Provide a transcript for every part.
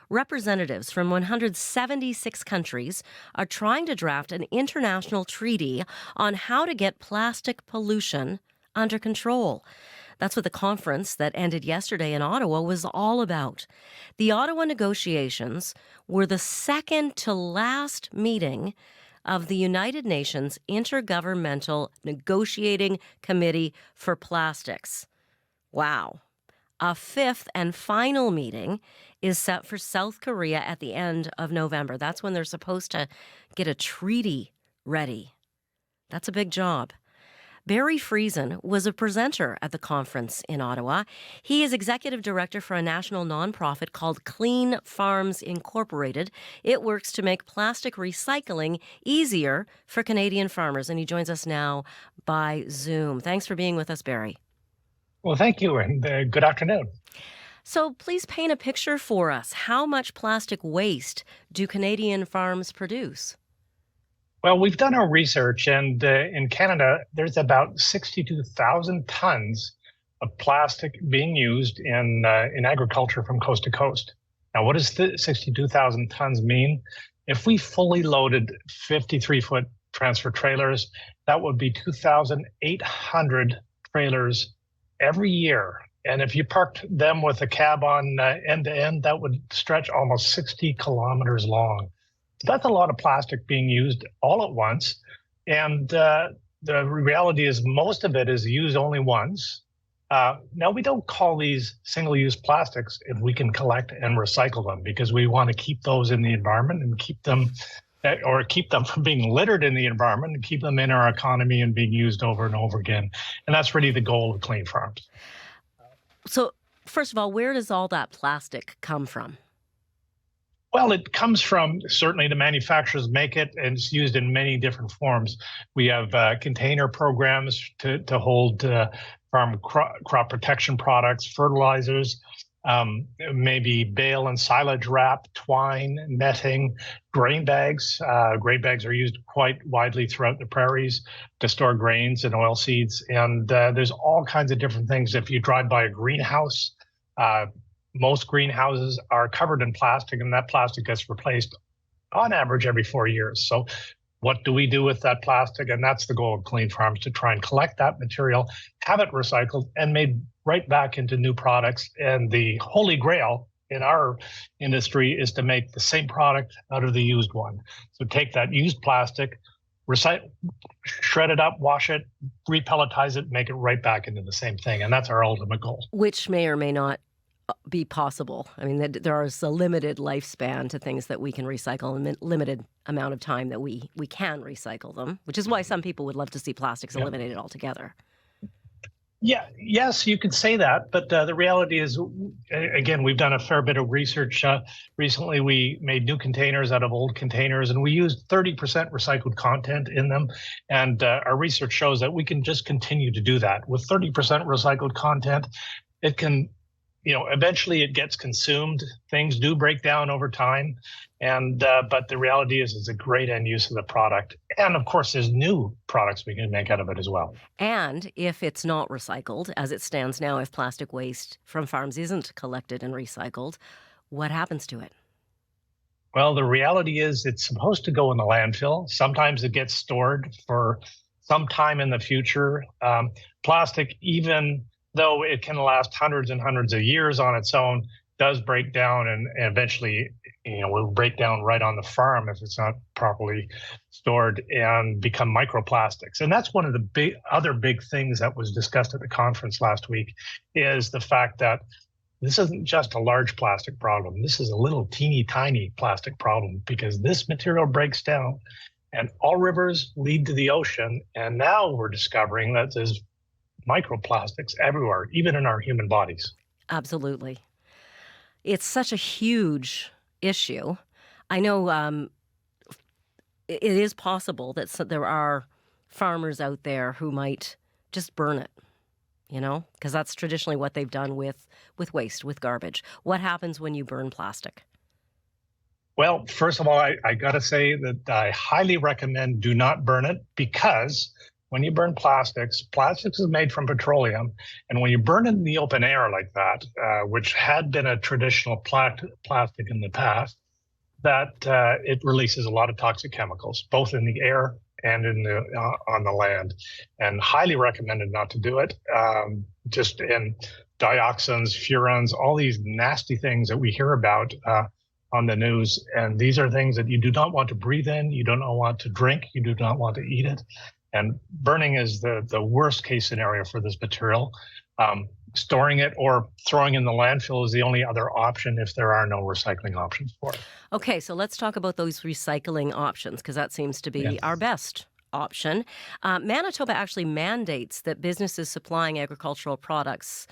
Representatives from 176 countries are trying to draft an international treaty on how to get plastic pollution under control. That's what the conference that ended yesterday in Ottawa was all about. The Ottawa negotiations were the second to last meeting of the United Nations Intergovernmental Negotiating Committee for Plastics. Wow. A fifth and final meeting is set for South Korea at the end of November. That's when they're supposed to get a treaty ready. That's a big job. Barry Friesen was a presenter at the conference in Ottawa. He is executive director for a national nonprofit called Clean Farms Incorporated. It works to make plastic recycling easier for Canadian farmers, and he joins us now by Zoom. Thanks for being with us, Barry. Well, thank you, and good afternoon. So please paint a picture for us. How much plastic waste do Canadian farms produce? Well, we've done our research, and in Canada, there's about 62,000 tons of plastic being used in agriculture from coast to coast. Now, what does the 62,000 tons mean? If we fully loaded 53-foot transfer trailers, that would be 2,800 trailers every year. And if you parked them with a cab on end to end, that would stretch almost 60 kilometers long. That's a lot of plastic being used all at once. And the reality is most of it is used only once. Now, we don't call these single-use plastics if we can collect and recycle them, because we want to keep those in the environment and keep them from being littered in the environment and keep them in our economy and being used over and over again. And that's really the goal of Clean Farms. So, first of all, where does all that plastic come from? Well, it comes from, certainly the manufacturers make it, and it's used in many different forms. We have container programs to hold farm crop protection products, fertilizers, maybe bale and silage wrap, twine, netting, grain bags. Grain bags are used quite widely throughout the prairies to store grains and oil seeds. And there's all kinds of different things. If you drive by a greenhouse, most greenhouses are covered in plastic, and that plastic gets replaced on average every 4 years. So what do we do with that plastic? And that's the goal of Clean Farms, to try and collect that material, have it recycled, and made right back into new products. And the holy grail in our industry is to make the same product out of the used one. So take that used plastic, shred it up, wash it, repelletize it, make it right back into the same thing. And that's our ultimate goal. Which may or may not be possible. I mean, there is a limited lifespan to things that we can recycle, and limited amount of time that we can recycle them, which is why some people would love to see plastics eliminated altogether. Yeah, yes, you could say that, but the reality is, again, we've done a fair bit of research. Recently, we made new containers out of old containers, and we used 30% recycled content in them. And our research shows that we can just continue to do that. With 30% recycled content, it can, eventually it gets consumed. Things do break down over time. And but the reality is it's a great end use of the product. And of course, there's new products we can make out of it as well. And if it's not recycled, as it stands now, if plastic waste from farms isn't collected and recycled, what happens to it? Well, the reality is it's supposed to go in the landfill. Sometimes it gets stored for some time in the future. Plastic, even though it can last hundreds and hundreds of years on its own, does break down and eventually, will break down right on the farm if it's not properly stored and become microplastics. And that's one of the other big things that was discussed at the conference last week, is the fact that this isn't just a large plastic problem. This is a little teeny tiny plastic problem, because this material breaks down and all rivers lead to the ocean. And now we're discovering that there's microplastics everywhere, even in our human bodies. Absolutely. It's such a huge issue. I know it is possible that there are farmers out there who might just burn it, because that's traditionally what they've done with waste, with garbage. What happens when you burn plastic? Well, first of all, I got to say that I highly recommend do not burn it, because when you burn plastics is made from petroleum, and when you burn it in the open air like that, which had been a traditional plastic in the past, that it releases a lot of toxic chemicals, both in the air and in the on the land, and highly recommended not to do it. Just in dioxins, furans, all these nasty things that we hear about on the news, and these are things that you do not want to breathe in, you do not want to drink, you do not want to eat it, and burning is the worst case scenario for this material. Storing it or throwing in the landfill is the only other option if there are no recycling options for it. Okay, so let's talk about those recycling options because that seems to Yeah. be our best option. Manitoba actually mandates that businesses supplying agricultural products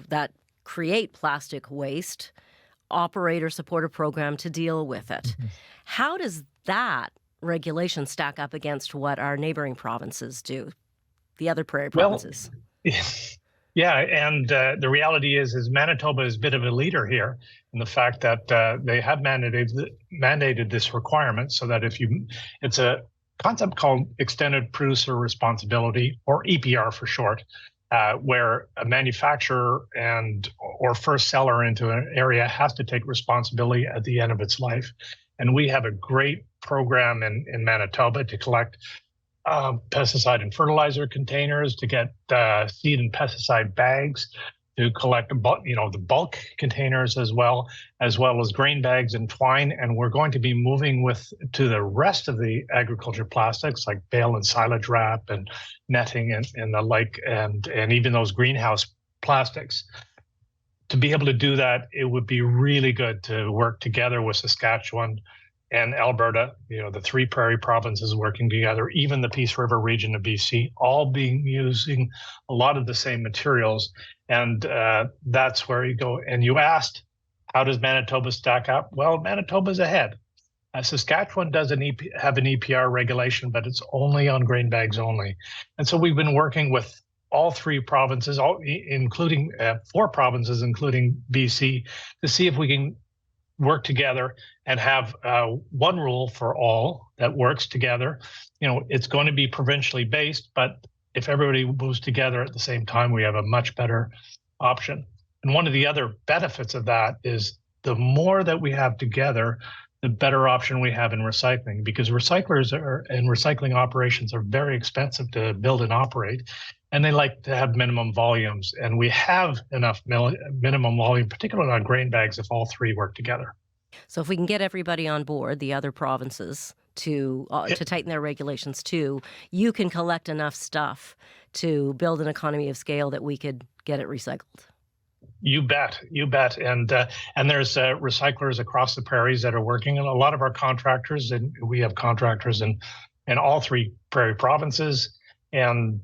that create plastic waste operate or support a program to deal with it. Mhm. How does that regulation stack up against what our neighboring provinces do, the other prairie Well, provinces? yeah, and the reality is Manitoba is a bit of a leader here in the fact that they have mandated this requirement so that it's a concept called extended producer responsibility, or EPR for short, where a manufacturer and or first seller into an area has to take responsibility at the end of its life. And we have a great program in Manitoba to collect pesticide and fertilizer containers, to get seed and pesticide bags, to collect the bulk containers as well as grain bags and twine. And we're going to be moving to the rest of the agriculture plastics like bale and silage wrap and netting and the like, and even those greenhouse plastics. To be able to do that, it would be really good to work together with Saskatchewan and Alberta, the three prairie provinces working together, even the Peace River region of BC, all being using a lot of the same materials. And that's where you go. And you asked, how does Manitoba stack up? Well, Manitoba's ahead. Saskatchewan does have an EPR regulation, but it's only on grain bags only. And so we've been working with all three provinces, including four provinces, including BC, to see if we can work together and have one rule for all that works together. It's going to be provincially based, but if everybody moves together at the same time, we have a much better option. And one of the other benefits of that is the more that we have together, the better option we have in recycling, because recyclers and recycling operations are very expensive to build and operate, and they like to have minimum volumes. And we have enough minimum volume, particularly on grain bags, if all three work together. So if we can get everybody on board, the other provinces, to tighten their regulations too, you can collect enough stuff to build an economy of scale that we could get it recycled. You bet, and there's recyclers across the prairies that are working, and a lot of our contractors, and we have contractors in all three prairie provinces, and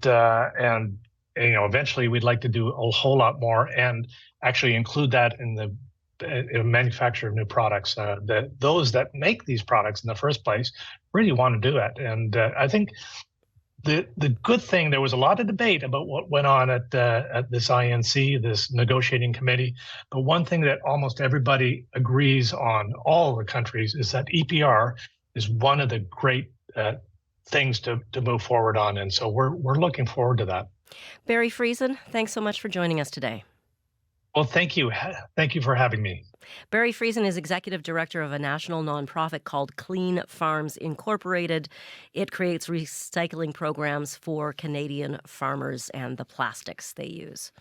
eventually we'd like to do a whole lot more and actually include that in the manufacture of new products. Those that make these products in the first place really want to do it, and I think the good thing, there was a lot of debate about what went on at this INC, this negotiating committee, but one thing that almost everybody agrees on, all the countries, is that EPR is one of the great things to move forward on, and so we're looking forward to that. Barry Friesen, thanks so much for joining us today. Well, thank you. Thank you for having me. Barry Friesen is executive director of a national nonprofit called Clean Farms Incorporated. It creates recycling programs for Canadian farmers and the plastics they use.